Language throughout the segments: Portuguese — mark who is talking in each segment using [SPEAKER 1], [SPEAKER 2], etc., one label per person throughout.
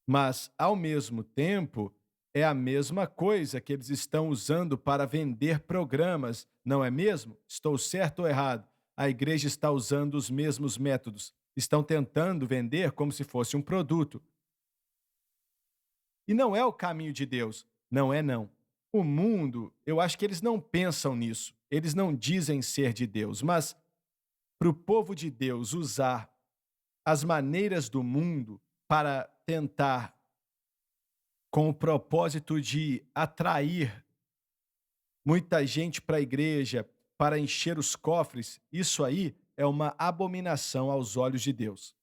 [SPEAKER 1] Mas, ao mesmo tempo, é a mesma coisa que eles estão usando para vender programas, não é mesmo? Estou certo ou errado? A igreja está usando os mesmos métodos. Estão tentando vender como se fosse um produto. E não é o caminho de Deus. Não é, não. O mundo, eu acho que eles não pensam nisso. Eles não dizem ser de Deus, mas para o povo de Deus usar as maneiras do mundo para tentar, com o propósito de atrair muita gente para a igreja, para encher os cofres, isso aí é uma abominação aos olhos de Deus.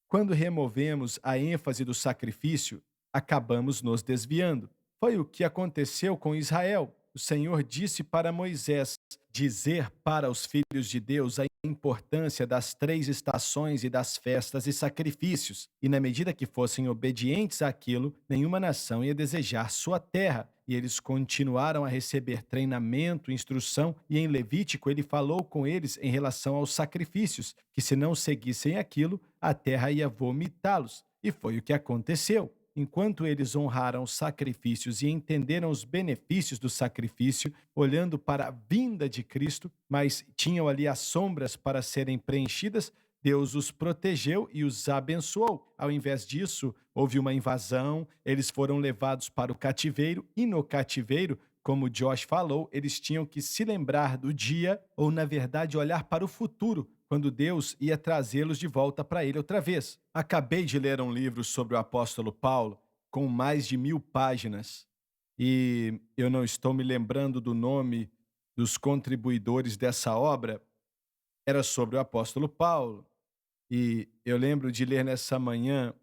[SPEAKER 1] Quando removemos a ênfase do sacrifício, acabamos nos desviando. Foi o que aconteceu com Israel. O Senhor disse para Moisés dizer para os filhos de Deus a importância das 3 estações e das festas e sacrifícios. E na medida que fossem obedientes àquilo, nenhuma nação ia desejar sua terra. E eles continuaram a receber treinamento, instrução, e em Levítico ele falou com eles em relação aos sacrifícios, que se não seguissem aquilo, a terra ia vomitá-los. E foi o que aconteceu. Enquanto eles honraram os sacrifícios e entenderam os benefícios do sacrifício, olhando para a vinda de Cristo, mas tinham ali as sombras para serem preenchidas, Deus os protegeu e os abençoou. Ao invés disso, houve uma invasão, eles foram levados para o cativeiro, e no cativeiro, como Josh falou, eles tinham que se lembrar do dia, ou na verdade olhar para o futuro, quando Deus ia trazê-los de volta para ele outra vez. Acabei de ler um livro sobre o apóstolo Paulo, com mais de 1000 páginas, e eu não estou me lembrando do nome dos contribuidores dessa obra. Era sobre o apóstolo Paulo, e eu lembro de ler nessa manhã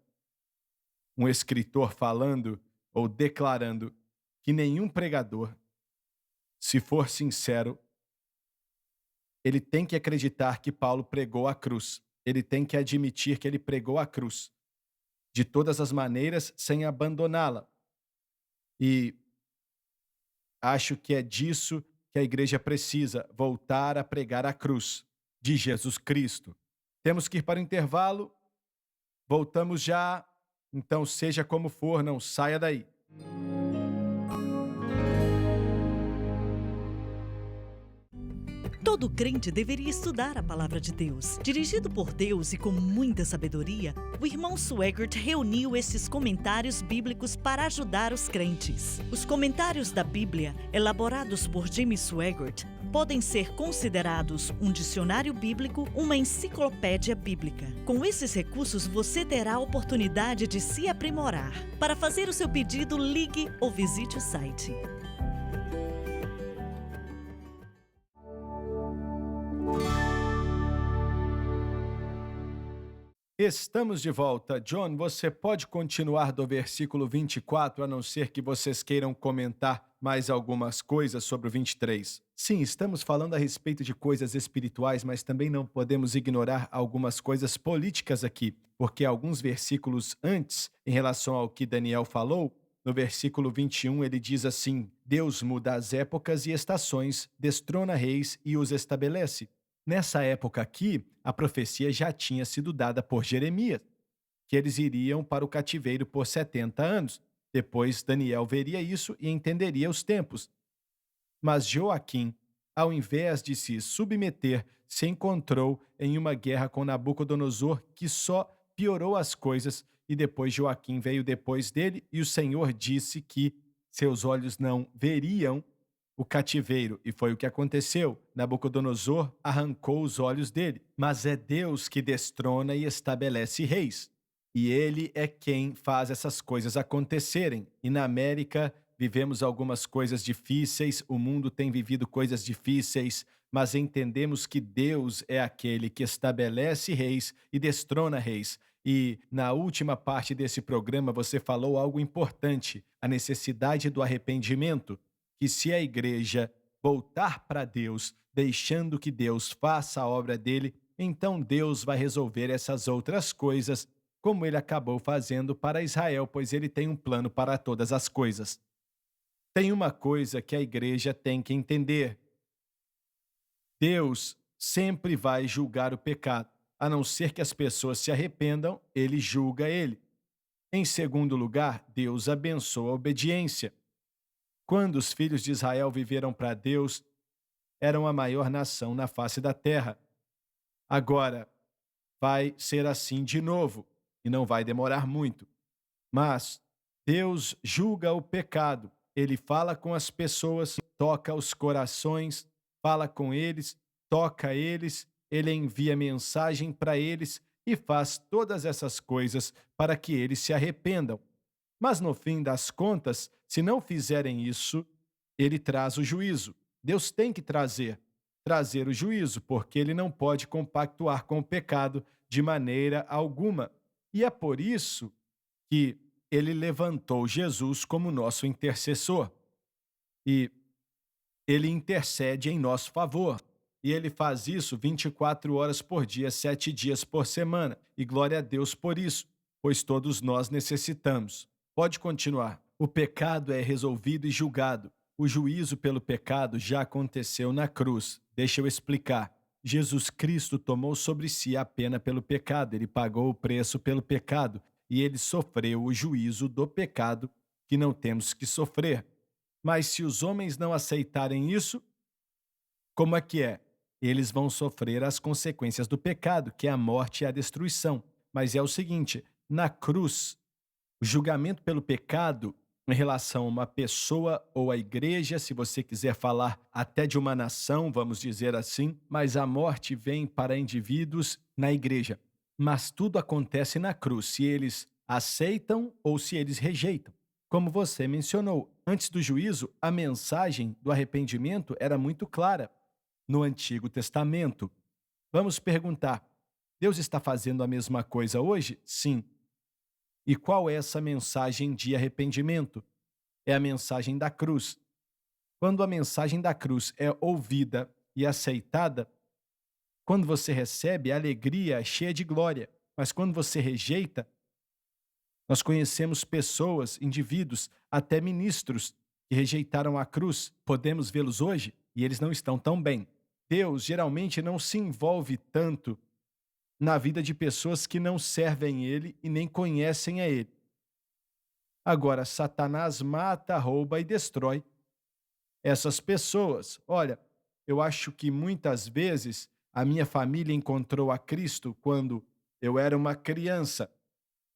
[SPEAKER 1] um escritor falando ou declarando que nenhum pregador, se for sincero, ele tem que acreditar que Paulo pregou a cruz. Ele tem que admitir que ele pregou a cruz de todas as maneiras, sem abandoná-la. E acho que é disso que a igreja precisa, voltar a pregar a cruz de Jesus Cristo. Temos que ir para o intervalo, voltamos já. Então, seja como for, não saia daí.
[SPEAKER 2] Todo crente deveria estudar a palavra de Deus. Dirigido por Deus e com muita sabedoria, o irmão Swaggart reuniu esses comentários bíblicos para ajudar os crentes. Os comentários da Bíblia, elaborados por James Swaggart, podem ser considerados um dicionário bíblico, uma enciclopédia bíblica. Com esses recursos, você terá a oportunidade de se aprimorar. Para fazer o seu pedido, ligue ou visite o site.
[SPEAKER 1] Estamos de volta. John, você pode continuar do versículo 24, a não ser que vocês queiram comentar mais algumas coisas sobre o 23. Sim, estamos falando a respeito de coisas espirituais, mas também não podemos ignorar algumas coisas políticas aqui, porque alguns versículos antes, em relação ao que Daniel falou, no versículo 21 ele diz assim: Deus muda as épocas e estações, destrona reis e os estabelece. Nessa época aqui, a profecia já tinha sido dada por Jeremias, que eles iriam para o cativeiro por 70 anos. Depois, Daniel veria isso e entenderia os tempos. Mas Joaquim, ao invés de se submeter, se encontrou em uma guerra com Nabucodonosor que só piorou as coisas, e depois Joaquim veio depois dele, e o Senhor disse que seus olhos não veriam o cativeiro, e foi o que aconteceu. Nabucodonosor arrancou os olhos dele. Mas é Deus que destrona e estabelece reis. E ele é quem faz essas coisas acontecerem. E na América vivemos algumas coisas difíceis, o mundo tem vivido coisas difíceis, mas entendemos que Deus é aquele que estabelece reis e destrona reis. E na última parte desse programa você falou algo importante, a necessidade do arrependimento, que se a igreja voltar para Deus, deixando que Deus faça a obra dele, então Deus vai resolver essas outras coisas, como ele acabou fazendo para Israel, pois ele tem um plano para todas as coisas. Tem uma coisa que a igreja tem que entender: Deus sempre vai julgar o pecado. A não ser que as pessoas se arrependam, ele julga ele. Em segundo lugar, Deus abençoa a obediência. Quando os filhos de Israel viveram para Deus, eram a maior nação na face da terra. Agora, vai ser assim de novo, e não vai demorar muito. Mas Deus julga o pecado. Ele fala com as pessoas, toca os corações, fala com eles, toca eles, ele envia mensagem para eles e faz todas essas coisas para que eles se arrependam. Mas no fim das contas, se não fizerem isso, ele traz o juízo. Deus tem que trazer o juízo, porque ele não pode compactuar com o pecado de maneira alguma. E é por isso que ele levantou Jesus como nosso intercessor. E ele intercede em nosso favor. E ele faz isso 24 horas por dia, 7 dias por semana. E glória a Deus por isso, pois todos nós necessitamos. Pode continuar. O pecado é resolvido e julgado. O juízo pelo pecado já aconteceu na cruz. Deixa eu explicar. Jesus Cristo tomou sobre si a pena pelo pecado. Ele pagou o preço pelo pecado. E ele sofreu o juízo do pecado que não temos que sofrer. Mas se os homens não aceitarem isso, como é que é? Eles vão sofrer as consequências do pecado, que é a morte e a destruição. Mas é o seguinte, na cruz, o julgamento pelo pecado em relação a uma pessoa ou a igreja, se você quiser falar até de uma nação, vamos dizer assim, mas a morte vem para indivíduos na igreja. Mas tudo acontece na cruz, se eles aceitam ou se eles rejeitam. Como você mencionou, antes do juízo, a mensagem do arrependimento era muito clara no Antigo Testamento. Vamos perguntar, Deus está fazendo a mesma coisa hoje? Sim. E qual é essa mensagem de arrependimento? É a mensagem da cruz. Quando a mensagem da cruz é ouvida e aceitada, quando você recebe, a alegria é cheia de glória. Mas quando você rejeita, nós conhecemos pessoas, indivíduos, até ministros, que rejeitaram a cruz. Podemos vê-los hoje e eles não estão tão bem. Deus geralmente não se envolve tanto na vida de pessoas que não servem Ele e nem conhecem a Ele. Agora, Satanás mata, rouba e destrói essas pessoas. Olha, eu acho que muitas vezes a minha família encontrou a Cristo quando eu era uma criança.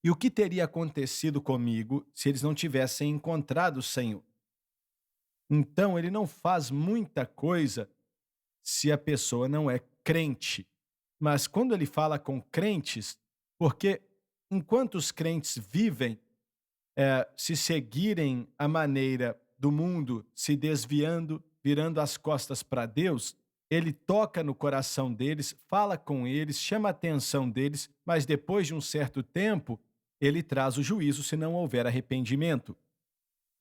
[SPEAKER 1] E o que teria acontecido comigo se eles não tivessem encontrado o Senhor? Então, ele não faz muita coisa se a pessoa não é crente. Mas quando ele fala com crentes, porque enquanto os crentes vivem, se seguirem a maneira do mundo, se desviando, virando as costas para Deus, ele toca no coração deles, fala com eles, chama a atenção deles, mas depois de um certo tempo, ele traz o juízo se não houver arrependimento.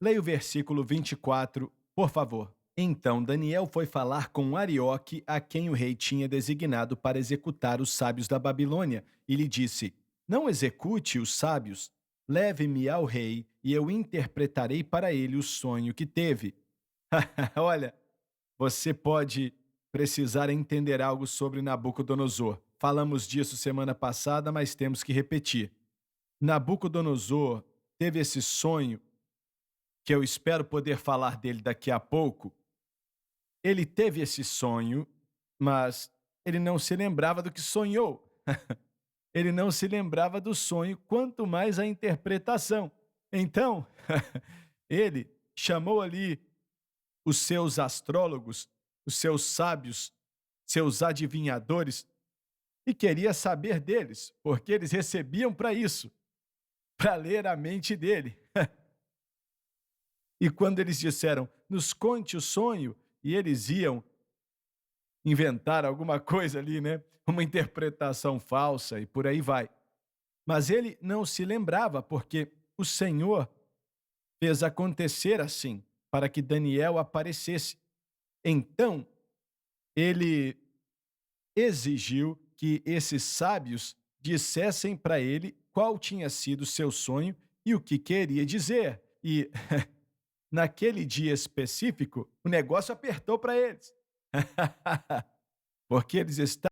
[SPEAKER 1] Leia o versículo 24, por favor. Então Daniel foi falar com Arioque, a quem o rei tinha designado para executar os sábios da Babilônia, e lhe disse: Não execute os sábios, leve-me ao rei, e eu interpretarei para ele o sonho que teve. Olha, você pode precisar entender algo sobre Nabucodonosor. Falamos disso semana passada, mas temos que repetir. Nabucodonosor teve esse sonho, que eu espero poder falar dele daqui a pouco. Ele teve esse sonho, mas ele não se lembrava do que sonhou. Ele não se lembrava do sonho, quanto mais a interpretação. Então, ele chamou ali os seus astrólogos, os seus sábios, seus adivinhadores, e queria saber deles, porque eles recebiam para isso, para ler a mente dele. E quando eles disseram, nos conte o sonho, e eles iam inventar alguma coisa ali, né? Uma interpretação falsa e por aí vai. Mas ele não se lembrava, porque o Senhor fez acontecer assim, para que Daniel aparecesse. Então, ele exigiu que esses sábios dissessem para ele qual tinha sido o seu sonho e o que queria dizer. E naquele dia específico, o negócio apertou para eles. Porque eles estavam